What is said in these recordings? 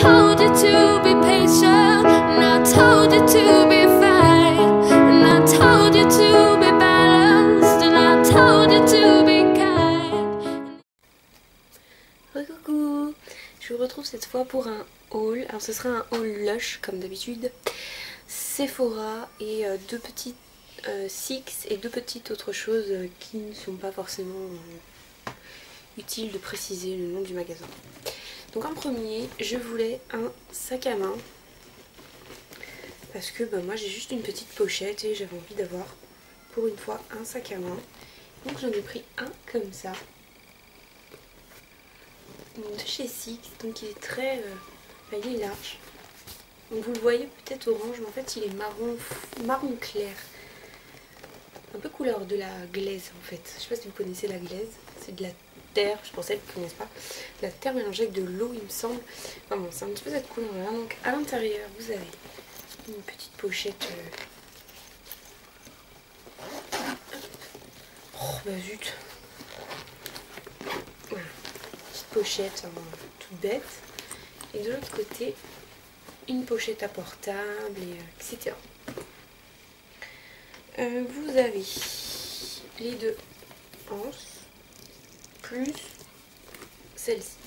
told you to be patient, and I told you to be fine, and I told you to be balanced, and I told you to be kind. Coucou, je vous retrouve cette fois pour un haul. Alors ce sera un haul Lush comme d'habitude. Sephora et deux petites Six et deux petites autres choses qui ne sont pas forcément utiles de préciser le nom du magasin. Donc en premier, je voulais un sac à main parce que moi j'ai juste une petite pochette et j'avais envie d'avoir pour une fois un sac à main. Donc j'en ai pris un comme ça de chez Six, donc il est très il est large. Donc vous le voyez peut-être orange, mais en fait il est marron clair, un peu couleur de la glaise en fait. Je sais pas si vous connaissez la glaise, c'est de la terre, je pensais que vous ne connaissez pas, de la terre mélangée avec de l'eau il me semble. Enfin bon, c'est un petit peu cette couleur là. Donc à l'intérieur vous avez une petite pochette. Oh bah zut. Voilà, petite pochette toute bête. Et de l'autre côté, une pochette à portable, etc. Vous avez les deux anses, plus celle-ci.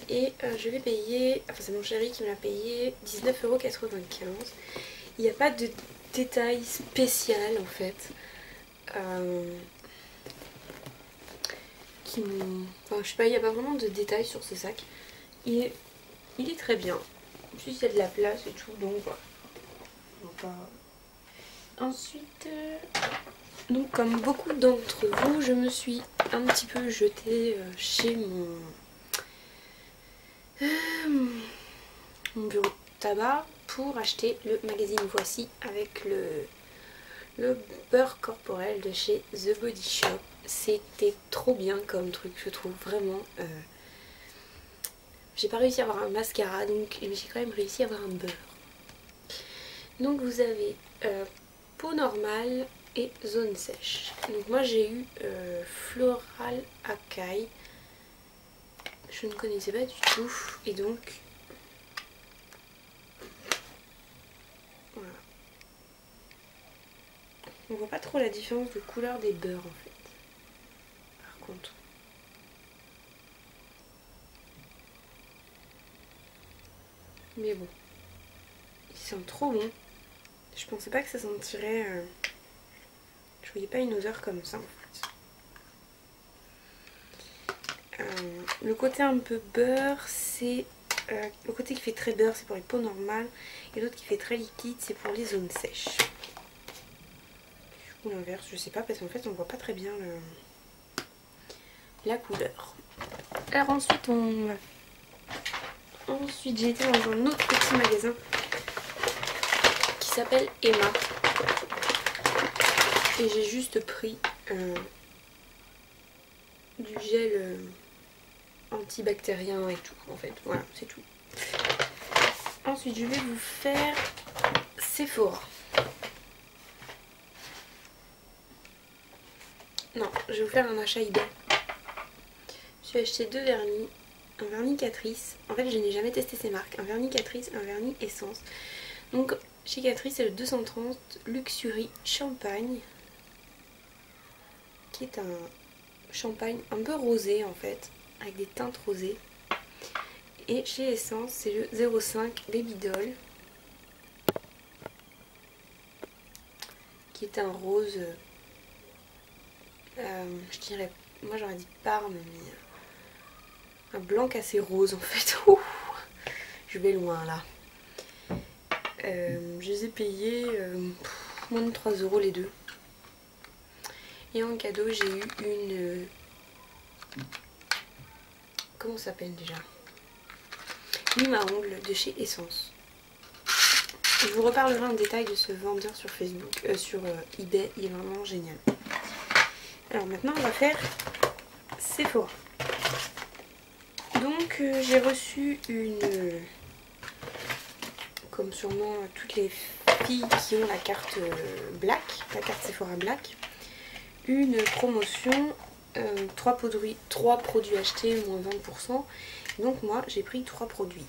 Et je l'ai payé, enfin c'est mon chéri qui me l'a payé, 19,95 €. Il n'y a pas de détail spécial en fait. Enfin je sais pas, il n'y a pas vraiment de détails sur ce sac. Il est très bien. Juste il y a de la place et tout, donc voilà. Ensuite, donc comme beaucoup d'entre vous, je me suis un petit peu jetée chez mon bureau de tabac pour acheter le magazine Voici avec le beurre corporel de chez The Body Shop. C'était trop bien comme truc, je trouve vraiment. J'ai pas réussi à avoir un mascara, donc j'ai quand même réussi à avoir un beurre. Donc vous avez peau normale et zone sèche. Donc moi j'ai eu Floral Acai. Je ne connaissais pas du tout. Et donc voilà. On voit pas trop la différence de couleur des beurres en fait. Par contre. Mais bon, il sent trop bon. Je pensais pas que ça sentirait... Je voyais pas une odeur comme ça en fait. Le côté un peu beurre, c'est... le côté qui fait très beurre, c'est pour les peaux normales. Et l'autre qui fait très liquide, c'est pour les zones sèches. Ou l'inverse, je sais pas, parce qu'en fait on voit pas très bien la couleur. Alors ensuite j'ai été dans un autre petit magasin qui s'appelle Emma et j'ai juste pris du gel antibactérien et tout en fait, voilà c'est tout. Ensuite je vais vous faire Sephora. Non, je vais vous faire un achat eBay. J'ai acheté deux vernis. Un vernis Catrice, en fait je n'ai jamais testé ces marques, un vernis Catrice, un vernis Essence. Donc chez Catrice c'est le 230 Luxury Champagne, qui est un champagne un peu rosé en fait, avec des teintes rosées. Et chez Essence c'est le 05 Baby Doll, qui est un rose, je dirais, moi j'aurais dit Parme, mais... un blanc assez rose en fait. Ouh, je vais loin là. Je les ai payés moins de 3 € les deux. Et en cadeau j'ai eu une... comment ça s'appelle déjà? Lime à ongles de chez Essence. Je vous reparlerai en détail de ce vendeur sur Facebook, sur eBay, il est vraiment génial. Alors maintenant on va faire Sephora. Donc j'ai reçu une, comme sûrement toutes les filles qui ont la carte Black, la carte Sephora Black, une promotion, 3 produits achetés moins 20%. Donc moi j'ai pris 3 produits.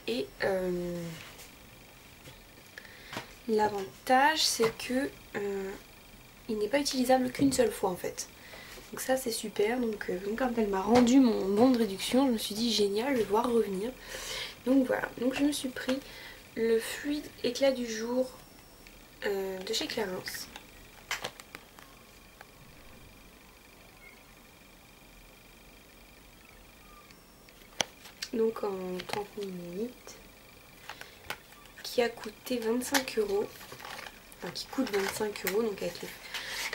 Et l'avantage c'est que il n'est pas utilisable qu'une seule fois en fait. Donc ça c'est super. Donc quand elle m'a rendu mon bon de réduction, je me suis dit génial, je vais voir revenir. Donc voilà, donc je me suis pris le fluide éclat du jour de chez Clarins. Donc en 30 minutes, qui a coûté 25 €, enfin qui coûte 25 €, donc avec les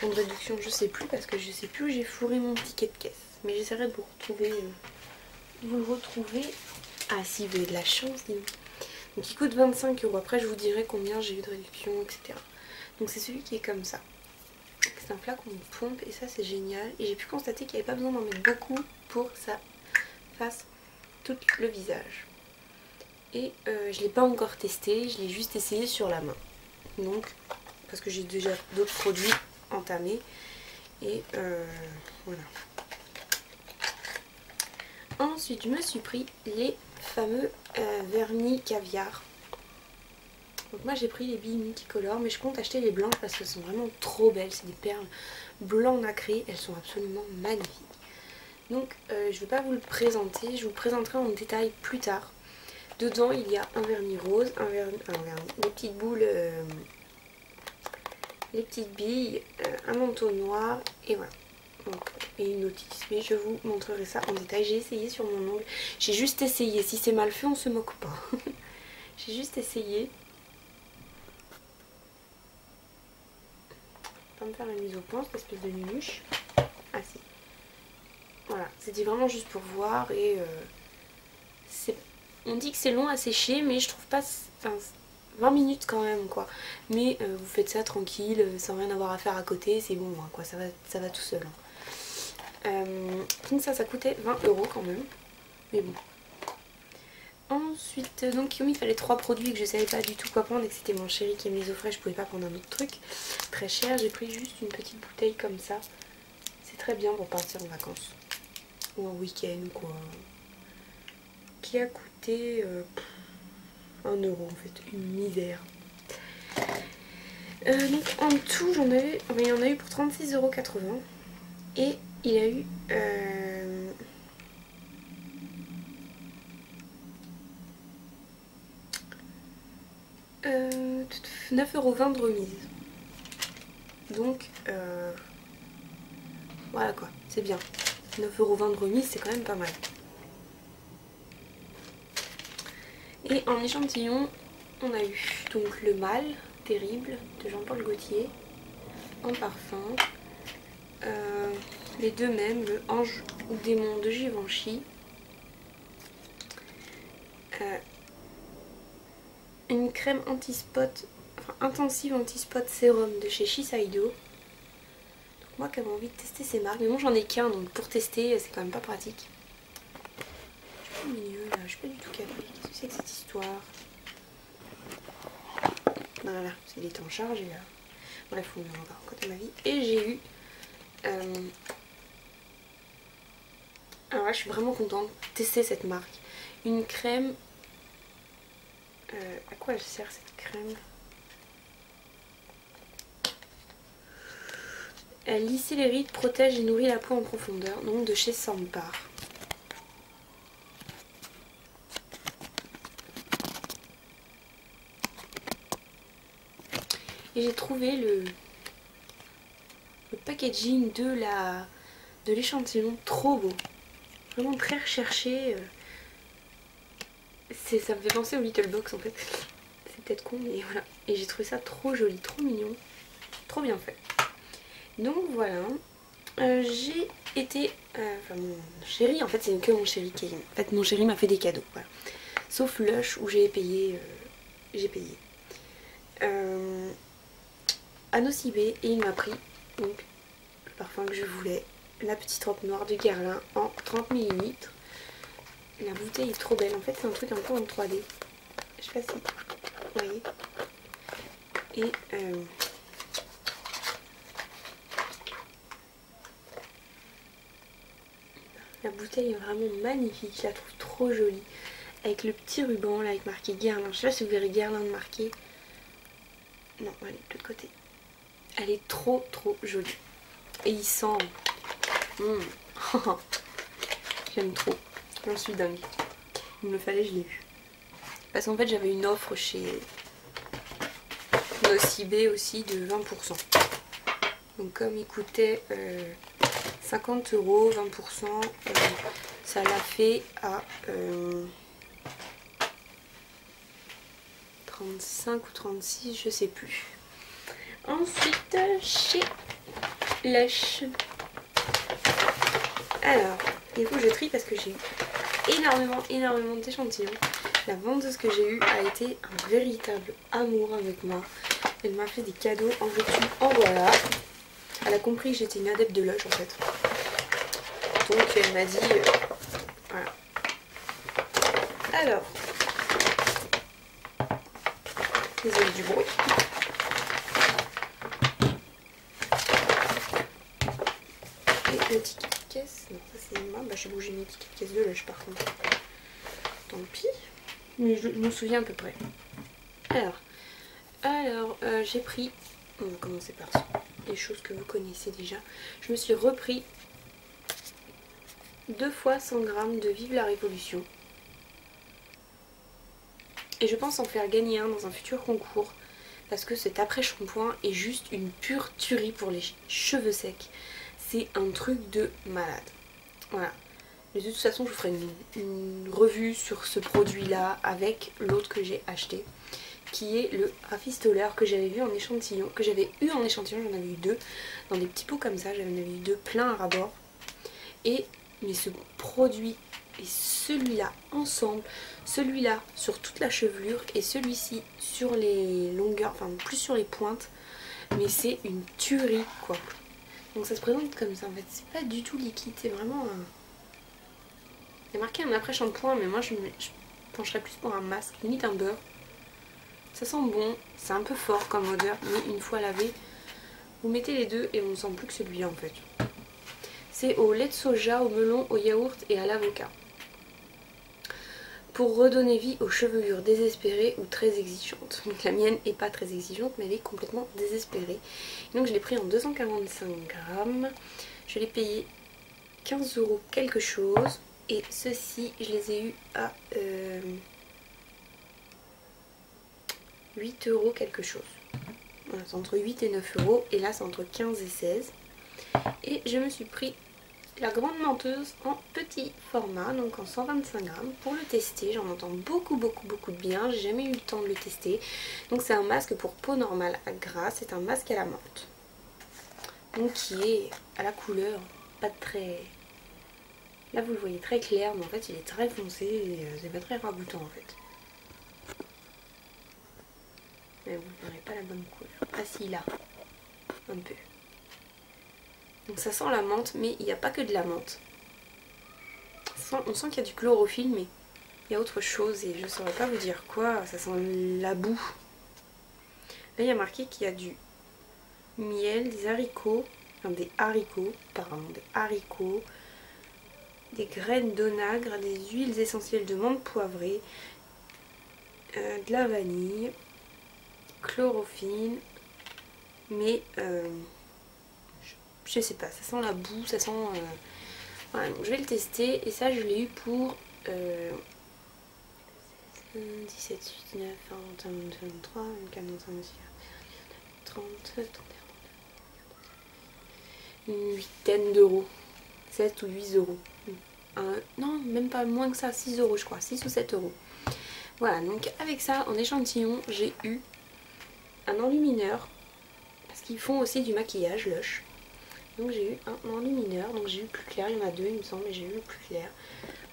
bons de réduction je sais plus parce que je sais plus où j'ai fourré mon ticket de caisse. Mais j'essaierai de vous retrouver, vous le retrouver. Ah si, vous avez de la chance, dis donc. Donc il coûte 25 €, après je vous dirai combien j'ai eu de réduction, etc. Donc c'est celui qui est comme ça. C'est un flacon de pompe et ça c'est génial. Et j'ai pu constater qu'il n'y avait pas besoin d'en mettre beaucoup pour que ça fasse tout le visage. Et je ne l'ai pas encore testé, je l'ai juste essayé sur la main. Donc, parce que j'ai déjà d'autres produits entamés. Et voilà. Ensuite, je me suis pris les fameux vernis caviar. Donc moi j'ai pris les billes multicolores, mais je compte acheter les blanches parce qu'elles sont vraiment trop belles. C'est des perles blanc nacré, elles sont absolument magnifiques. Donc je ne vais pas vous le présenter, je vous le présenterai en détail plus tard. Dedans il y a un vernis rose, des petites boules, les petites billes, un manteau noir et voilà. Donc, et une notice, mais je vous montrerai ça en détail. J'ai essayé sur mon ongle, j'ai juste essayé, si c'est mal fait on se moque pas. J'ai juste essayé. Pas me faire une mise au point, cette espèce de nunuche. Ah si. Voilà, c'était vraiment juste pour voir et on dit que c'est long à sécher, mais je trouve pas... Enfin, 20 minutes quand même quoi. Mais vous faites ça tranquille, sans rien avoir à faire à côté, c'est bon quoi, ça va tout seul. Donc ça coûtait 20 € quand même. Mais bon. Ensuite, donc comme il fallait 3 produits que je savais pas du tout quoi prendre et que c'était mon chéri qui me les offrait, je pouvais pas prendre un autre truc très cher, j'ai pris juste une petite bouteille comme ça. C'est très bien pour partir en vacances ou en week-end ou quoi. Qui a coûté 1 € en fait, une misère. Donc en tout j'en avais, enfin, il y en a eu pour 36,80 € et il a eu 9,20 € de remise. Donc voilà quoi, c'est bien. 9,20 € de remise, c'est quand même pas mal. Et en échantillon, on a eu donc le Mal terrible de Jean-Paul Gaultier en parfum. Les deux mêmes, le Ange ou Démon de Givenchy. Une crème anti-spot, enfin intensive anti-spot sérum de chez Shiseido. Donc moi qui avais envie de tester ces marques, mais bon j'en ai qu'un donc pour tester c'est quand même pas pratique. Je suis pas au milieu là, je suis pas du tout capable. Qu'est-ce que c'est que cette histoire? Voilà, c'est les temps charge et là. Bref, on va encore côté ma vie. Et j'ai eu alors là je suis vraiment contente de tester cette marque. Une crème. À quoi elle sert cette crème? Elle lisse les rides, protège et nourrit la peau en profondeur, donc de chez Sampar. Et j'ai trouvé le packaging de l'échantillon trop beau. Vraiment très recherché. Ça me fait penser au Little Box en fait. C'est peut-être con mais voilà. Et j'ai trouvé ça trop joli, trop mignon. Trop bien fait. Donc voilà. J'ai été... Enfin mon chéri, en fait c'est que mon chéri qui... En fait mon chéri m'a fait des cadeaux. Voilà. Sauf Lush où j'ai payé. À Nocibé et il m'a pris donc le parfum que je voulais. La petite robe noire de Guerlain en 30 ml. La bouteille est trop belle. En fait, c'est un truc un peu en 3D. Je sais pas si vous voyez. Et la bouteille est vraiment magnifique. Je la trouve trop jolie. avec le petit ruban là avec marqué guirlande. Je sais pas si vous verrez guirlande marqué. Non, elle est de l'autre côté. Elle est trop jolie. Et il sent... J'aime trop. J'en suis dingue. Il me le fallait, je l'ai eu. Parce qu'en fait j'avais une offre chez Nocibé aussi de 20%. Donc comme il coûtait 50 €, 20%, ça l'a fait à 35 ou 36, je sais plus. Ensuite chez Lush. Alors, il faut que je trie parce que j'ai eu énormément d'échantillons. La vendeuse que j'ai eue a été un véritable amour avec moi. Elle m'a fait des cadeaux en veux-tu, en voilà. Elle a compris que j'étais une adepte de Lush en fait. Donc elle m'a dit... voilà. Alors... désolée du bruit. Et l'étiquette caisse... non, ça c'est moi. Bah j'ai bougé une étiquette caisse de Lush par contre. Tant pis. Mais je me souviens à peu près. Alors j'ai pris... on va commencer par ça. Des choses que vous connaissez déjà. Je me suis repris 2 fois 100 g de Vive la Révolution. Et je pense en faire gagner un dans un futur concours. Parce que cet après-shampoing est juste une pure tuerie pour les cheveux secs. C'est un truc de malade. Voilà. Mais de toute façon je vous ferai une revue sur ce produit là avec l'autre que j'ai acheté. Qui est le rafistoleur que j'avais vu en échantillon, que j'avais eu en échantillon, j'en avais eu 2 dans des petits pots comme ça, j'en avais eu 2 plein à ras-bord. Et mais ce produit et celui-là ensemble, celui-là sur toute la chevelure et celui-ci sur les longueurs, enfin plus sur les pointes, mais c'est une tuerie quoi. Donc ça se présente comme ça en fait, c'est pas du tout liquide, c'est vraiment un... il y a marqué un après-shampoing mais moi je pencherais plus pour un masque, limite un beurre. Ça sent bon, c'est un peu fort comme odeur, mais une fois lavé, vous mettez les deux et on ne sent plus que celui-là en fait. C'est au lait de soja, au melon, au yaourt et à l'avocat. Pour redonner vie aux chevelures désespérées ou très exigeantes. Donc la mienne est pas très exigeante, mais elle est complètement désespérée. Donc je l'ai pris en 245 grammes. Je l'ai payé 15 € quelque chose. Et ceux-ci, je les ai eus à... 8 € quelque chose. Voilà, c'est entre 8 et 9 € et là c'est entre 15 et 16. Et je me suis pris la grande menteuse en petit format, donc en 125 grammes pour le tester. J'en entends beaucoup de bien, j'ai jamais eu le temps de le tester. Donc c'est un masque pour peau normale à gras, c'est un masque à la menthe. Donc qui est à la couleur pas très... là vous le voyez très clair, mais en fait il est très foncé et c'est pas très ragoûtant en fait. Mais vous ne verrez pas la bonne couleur. Ah si, là. Un peu. Donc ça sent la menthe, mais il n'y a pas que de la menthe. On sent qu'il y a du chlorophylle, mais il y a autre chose et je ne saurais pas vous dire quoi. Ça sent la boue. Là, il y a marqué qu'il y a du miel, des haricots, enfin des haricots, apparemment des haricots, des graines d'onagre, des huiles essentielles de menthe poivrée, de la vanille, chlorophylle, mais je sais pas, ça sent la boue, ça sent... voilà, donc je vais le tester et ça je l'ai eu pour 17, 18, 19, 20, 22, 23, 24, 25, 26, 30, 31, une huitaine d'euros, 7 ou 8 euros. Non, même pas moins que ça, 6 € je crois, 6 ou 7 €. Voilà, donc avec ça, en échantillon, j'ai eu un enlumineur, parce qu'ils font aussi du maquillage, Lush. Donc j'ai eu un enlumineur, donc j'ai eu le plus clair, il y en a 2 il me semble, mais j'ai eu le plus clair.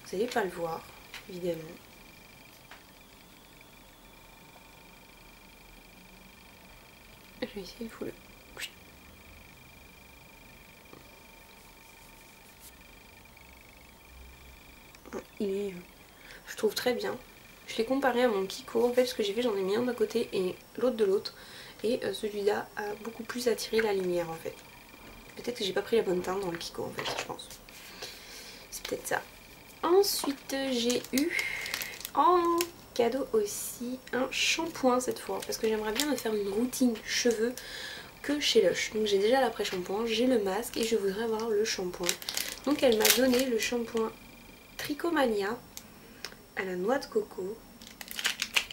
Vous n'allez pas le voir, évidemment. Je vais essayer de vous le... Il est, je trouve très bien. Je l'ai comparé à mon Kiko, en fait ce que j'ai fait, j'en ai mis un d'un côté et l'autre de l'autre. Et celui-là a beaucoup plus attiré la lumière en fait. Peut-être que j'ai pas pris la bonne teinte dans le Kiko en fait, je pense. C'est peut-être ça. Ensuite j'ai eu en cadeau aussi un shampoing cette fois, parce que j'aimerais bien me faire une routine cheveux que chez Lush. Donc j'ai déjà l'après-shampoing, j'ai le masque et je voudrais avoir le shampoing. Donc elle m'a donné le shampoing Tricomania à la noix de coco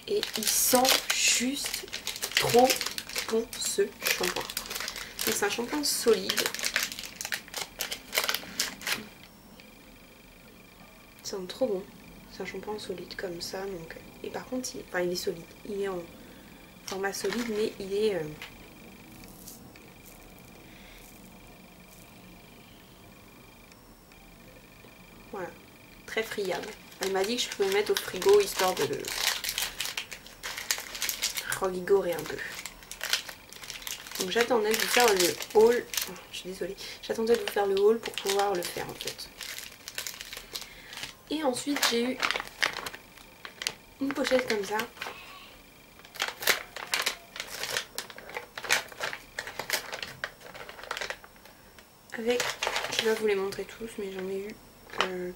et il sent juste trop bon ce shampoing. Donc c'est un shampoing solide. Il sent trop bon. C'est un shampoing solide comme ça. Donc... Et par contre, il est solide. Il est en format solide, mais il est... Voilà. Très friable. Elle m'a dit que je pouvais le mettre au frigo histoire de le revigorer un peu. Donc j'attendais de vous faire le haul. Oh, je suis désolée. J'attendais de vous faire le haul pour pouvoir le faire en fait. Et ensuite j'ai eu une pochette comme ça. Avec, je vais vous les montrer tous, mais j'en ai eu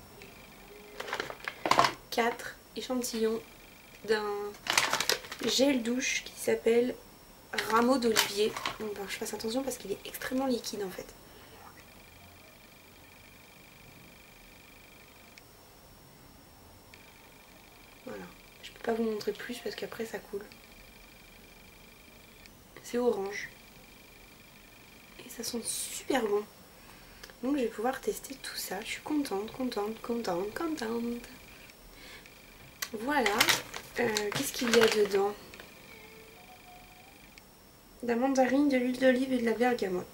4 échantillons d'un gel douche qui s'appelle Rameau d'olivier. Donc ben, je fasse attention parce qu'il est extrêmement liquide en fait. Voilà, je peux pas vous montrer plus parce qu'après ça coule. C'est orange. Et ça sent super bon. Donc je vais pouvoir tester tout ça. Je suis contente. Voilà. Qu'est-ce qu'il y a dedans? De la mandarine, de l'huile d'olive et de la bergamote.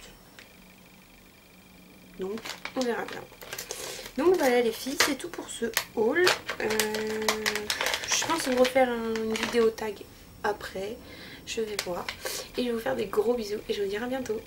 Donc on verra bien. Donc voilà les filles, c'est tout pour ce haul. Je pense vous refaire une vidéo tag après. Je vais voir. Et je vais vous faire des gros bisous et je vous dis à bientôt.